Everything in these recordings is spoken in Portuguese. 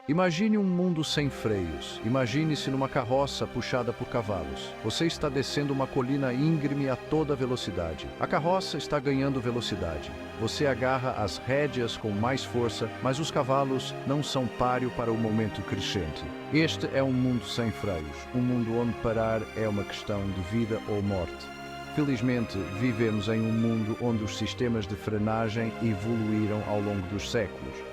Imagine um mundo sem freios. Imagine-se numa carroça puxada por cavalos. Você está descendo uma colina íngreme a toda velocidade. A carroça está ganhando velocidade. Você agarra as rédeas com mais força, mas os cavalos não são páreo para o momento crescente. Este é um mundo sem freios, um mundo onde parar é uma questão de vida ou morte. Felizmente, vivemos em um mundo onde os sistemas de frenagem evoluíram ao longo dos séculos.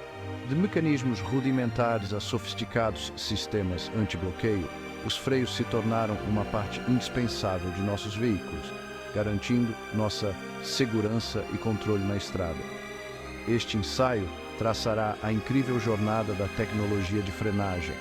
De mecanismos rudimentares a sofisticados sistemas anti-bloqueio, os freios se tornaram uma parte indispensável de nossos veículos, garantindo nossa segurança e controle na estrada. Este ensaio traçará a incrível jornada da tecnologia de frenagem.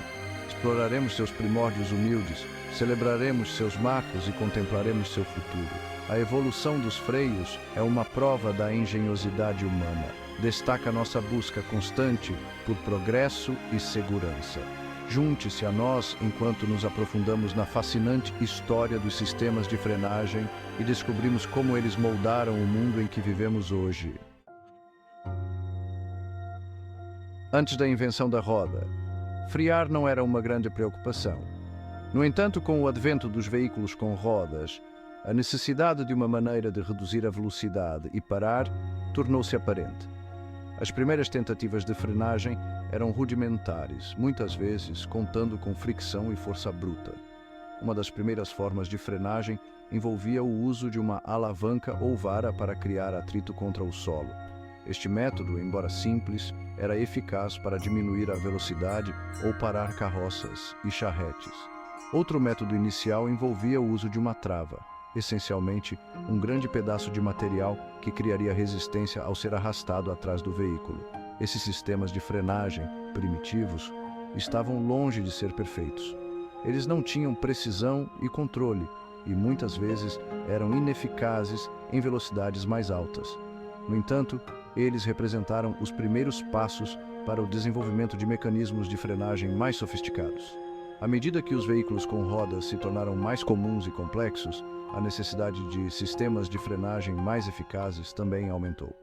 Exploraremos seus primórdios humildes, celebraremos seus marcos e contemplaremos seu futuro. A evolução dos freios é uma prova da engenhosidade humana. Destaca nossa busca constante por progresso e segurança. Junte-se a nós enquanto nos aprofundamos na fascinante história dos sistemas de frenagem e descobrimos como eles moldaram o mundo em que vivemos hoje. Antes da invenção da roda, frear não era uma grande preocupação. No entanto, com o advento dos veículos com rodas, a necessidade de uma maneira de reduzir a velocidade e parar tornou-se aparente. As primeiras tentativas de frenagem eram rudimentares, muitas vezes contando com fricção e força bruta. Uma das primeiras formas de frenagem envolvia o uso de uma alavanca ou vara para criar atrito contra o solo. Este método, embora simples, era eficaz para diminuir a velocidade ou parar carroças e charretes. Outro método inicial envolvia o uso de uma trava, essencialmente um grande pedaço de material que criaria resistência ao ser arrastado atrás do veículo. Esses sistemas de frenagem, primitivos, estavam longe de ser perfeitos. Eles não tinham precisão e controle, e muitas vezes eram ineficazes em velocidades mais altas. No entanto, eles representaram os primeiros passos para o desenvolvimento de mecanismos de frenagem mais sofisticados. À medida que os veículos com rodas se tornaram mais comuns e complexos, a necessidade de sistemas de frenagem mais eficazes também aumentou.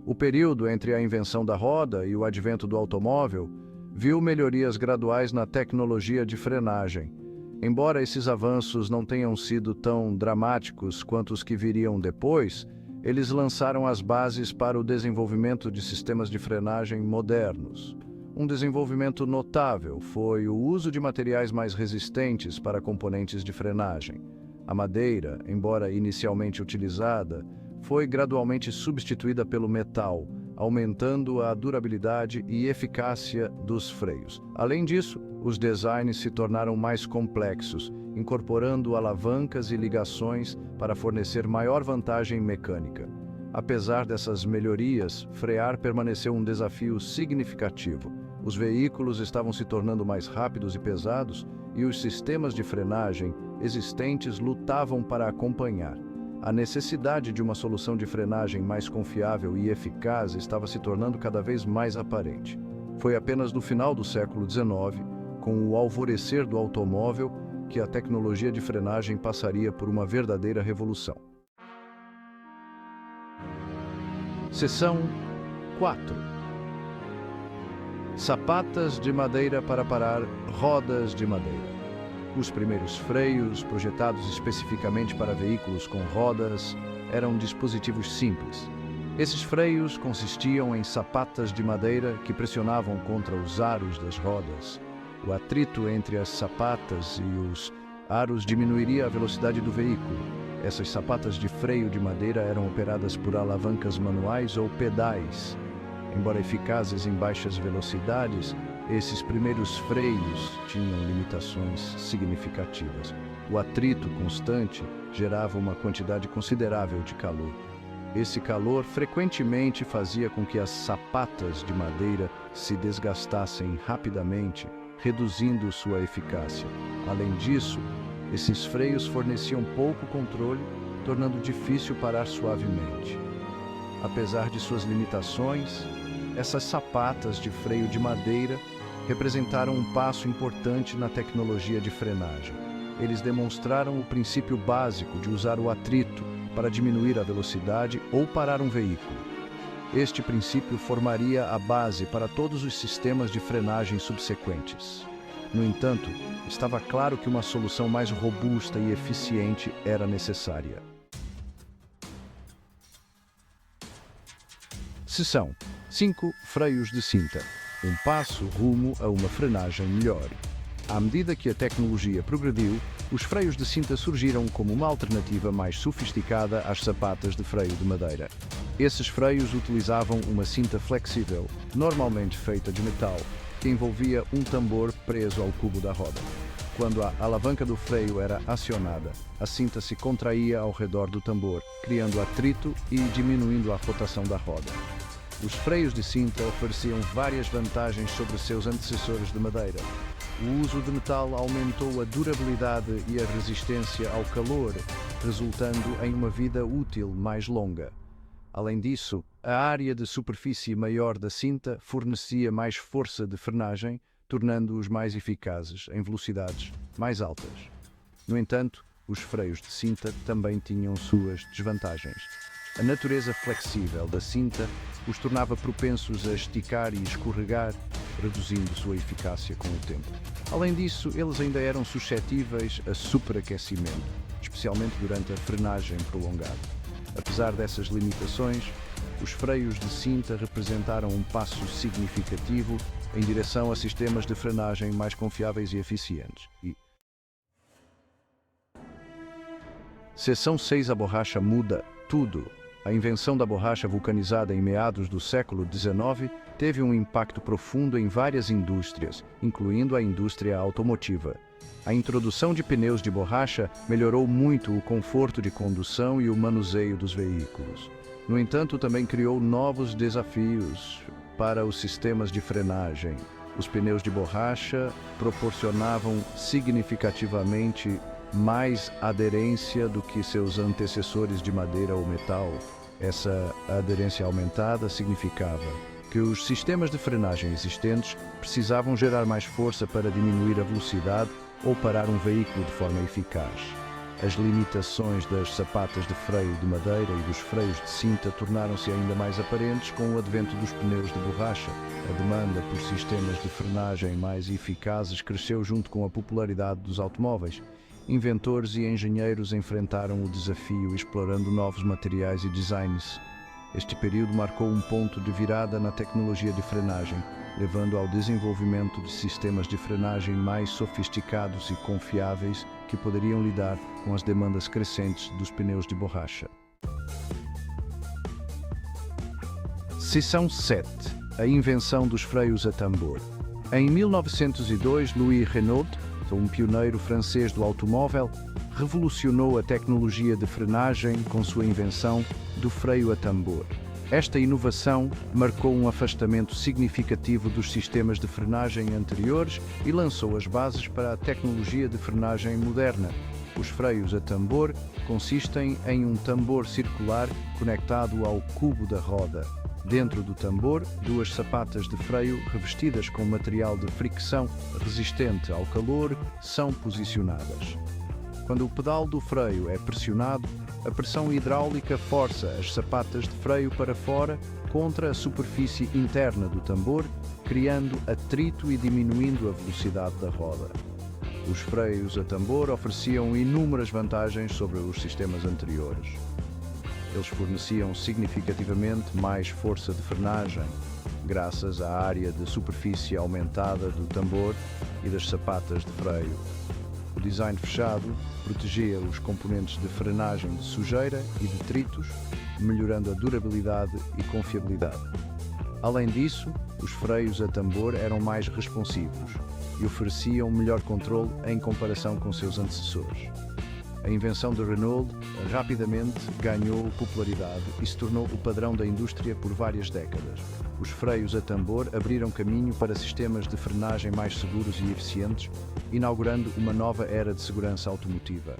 O período entre a invenção da roda e o advento do automóvel viu melhorias graduais na tecnologia de frenagem. Embora esses avanços não tenham sido tão dramáticos quanto os que viriam depois, eles lançaram as bases para o desenvolvimento de sistemas de frenagem modernos. Um desenvolvimento notável foi o uso de materiais mais resistentes para componentes de frenagem. A madeira, embora inicialmente utilizada, foi gradualmente substituída pelo metal, aumentando a durabilidade e eficácia dos freios. Além disso, os designs se tornaram mais complexos, incorporando alavancas e ligações para fornecer maior vantagem mecânica. Apesar dessas melhorias, frear permaneceu um desafio significativo. Os veículos estavam se tornando mais rápidos e pesados, e os sistemas de frenagem existentes lutavam para acompanhar. A necessidade de uma solução de frenagem mais confiável e eficaz estava se tornando cada vez mais aparente. Foi apenas no final do século XIX, com o alvorecer do automóvel, que a tecnologia de frenagem passaria por uma verdadeira revolução. Seção 4. Sapatas de madeira para parar rodas de madeira. Os primeiros freios, projetados especificamente para veículos com rodas, eram dispositivos simples. Esses freios consistiam em sapatas de madeira que pressionavam contra os aros das rodas. O atrito entre as sapatas e os aros diminuiria a velocidade do veículo. Essas sapatas de freio de madeira eram operadas por alavancas manuais ou pedais. Embora eficazes em baixas velocidades, esses primeiros freios tinham limitações significativas. O atrito constante gerava uma quantidade considerável de calor. Esse calor frequentemente fazia com que as sapatas de madeira se desgastassem rapidamente, reduzindo sua eficácia. Além disso, esses freios forneciam pouco controle, tornando difícil parar suavemente. Apesar de suas limitações, essas sapatas de freio de madeira representaram um passo importante na tecnologia de frenagem. Eles demonstraram o princípio básico de usar o atrito para diminuir a velocidade ou parar um veículo. Este princípio formaria a base para todos os sistemas de frenagem subsequentes. No entanto, estava claro que uma solução mais robusta e eficiente era necessária. Seção 5. Freios de cinta. Um passo rumo a uma frenagem melhor. À medida que a tecnologia progrediu, os freios de cinta surgiram como uma alternativa mais sofisticada às sapatas de freio de madeira. Esses freios utilizavam uma cinta flexível, normalmente feita de metal, que envolvia um tambor preso ao cubo da roda. Quando a alavanca do freio era acionada, a cinta se contraía ao redor do tambor, criando atrito e diminuindo a rotação da roda. Os freios de cinta ofereciam várias vantagens sobre seus antecessores de madeira. O uso de metal aumentou a durabilidade e a resistência ao calor, resultando em uma vida útil mais longa. Além disso, a área de superfície maior da cinta fornecia mais força de frenagem, tornando-os mais eficazes em velocidades mais altas. No entanto, os freios de cinta também tinham suas desvantagens. A natureza flexível da cinta os tornava propensos a esticar e escorregar, reduzindo sua eficácia com o tempo. Além disso, eles ainda eram suscetíveis a superaquecimento, especialmente durante a frenagem prolongada. Apesar dessas limitações, os freios de cinta representaram um passo significativo em direção a sistemas de frenagem mais confiáveis e eficientes. Seção 6. A borracha muda tudo. A invenção da borracha vulcanizada em meados do século XIX teve um impacto profundo em várias indústrias, incluindo a indústria automotiva. A introdução de pneus de borracha melhorou muito o conforto de condução e o manuseio dos veículos. No entanto, também criou novos desafios para os sistemas de frenagem. Os pneus de borracha proporcionavam significativamente mais aderência do que seus antecessores de madeira ou metal. Essa aderência aumentada significava que os sistemas de frenagem existentes precisavam gerar mais força para diminuir a velocidade ou parar um veículo de forma eficaz. As limitações das sapatas de freio de madeira e dos freios de cinta tornaram-se ainda mais aparentes com o advento dos pneus de borracha. A demanda por sistemas de frenagem mais eficazes cresceu junto com a popularidade dos automóveis. Inventores e engenheiros enfrentaram o desafio explorando novos materiais e designs. Este período marcou um ponto de virada na tecnologia de frenagem, levando ao desenvolvimento de sistemas de frenagem mais sofisticados e confiáveis que poderiam lidar com as demandas crescentes dos pneus de borracha. Seção 7. A invenção dos freios a tambor. Em 1902, Louis Renault, um pioneiro francês do automóvel, revolucionou a tecnologia de frenagem com sua invenção do freio a tambor. Esta inovação marcou um afastamento significativo dos sistemas de frenagem anteriores e lançou as bases para a tecnologia de frenagem moderna. Os freios a tambor consistem em um tambor circular conectado ao cubo da roda. Dentro do tambor, duas sapatas de freio revestidas com material de fricção resistente ao calor são posicionadas. Quando o pedal do freio é pressionado, a pressão hidráulica força as sapatas de freio para fora contra a superfície interna do tambor, criando atrito e diminuindo a velocidade da roda. Os freios a tambor ofereciam inúmeras vantagens sobre os sistemas anteriores. Eles forneciam significativamente mais força de frenagem, graças à área de superfície aumentada do tambor e das sapatas de freio. O design fechado protegia os componentes de frenagem de sujeira e detritos, melhorando a durabilidade e confiabilidade. Além disso, os freios a tambor eram mais responsivos e ofereciam melhor controle em comparação com seus antecessores. A invenção de Renault rapidamente ganhou popularidade e se tornou o padrão da indústria por várias décadas. Os freios a tambor abriram caminho para sistemas de frenagem mais seguros e eficientes, inaugurando uma nova era de segurança automotiva.